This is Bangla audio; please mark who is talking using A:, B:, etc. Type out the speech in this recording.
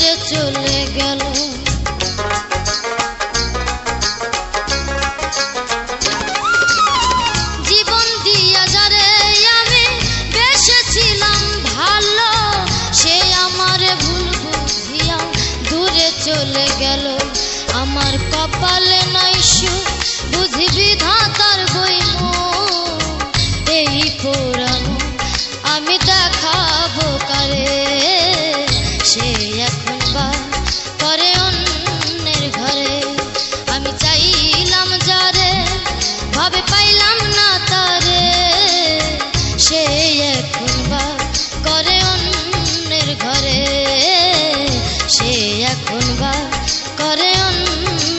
A: দূরে চলে গেল। জীবন দিয়া যারে আমি বেসেছিলাম ভালো, সে আমার ভুল বুঝিয়া দূরে চলে গেল। আমার কপালে নাই সুখ বুঝি বিধাতার বইম, এই পুরানো আমি দেখাবো কারে, সে এখন বা করে অন্যের ঘরে। আমি চাই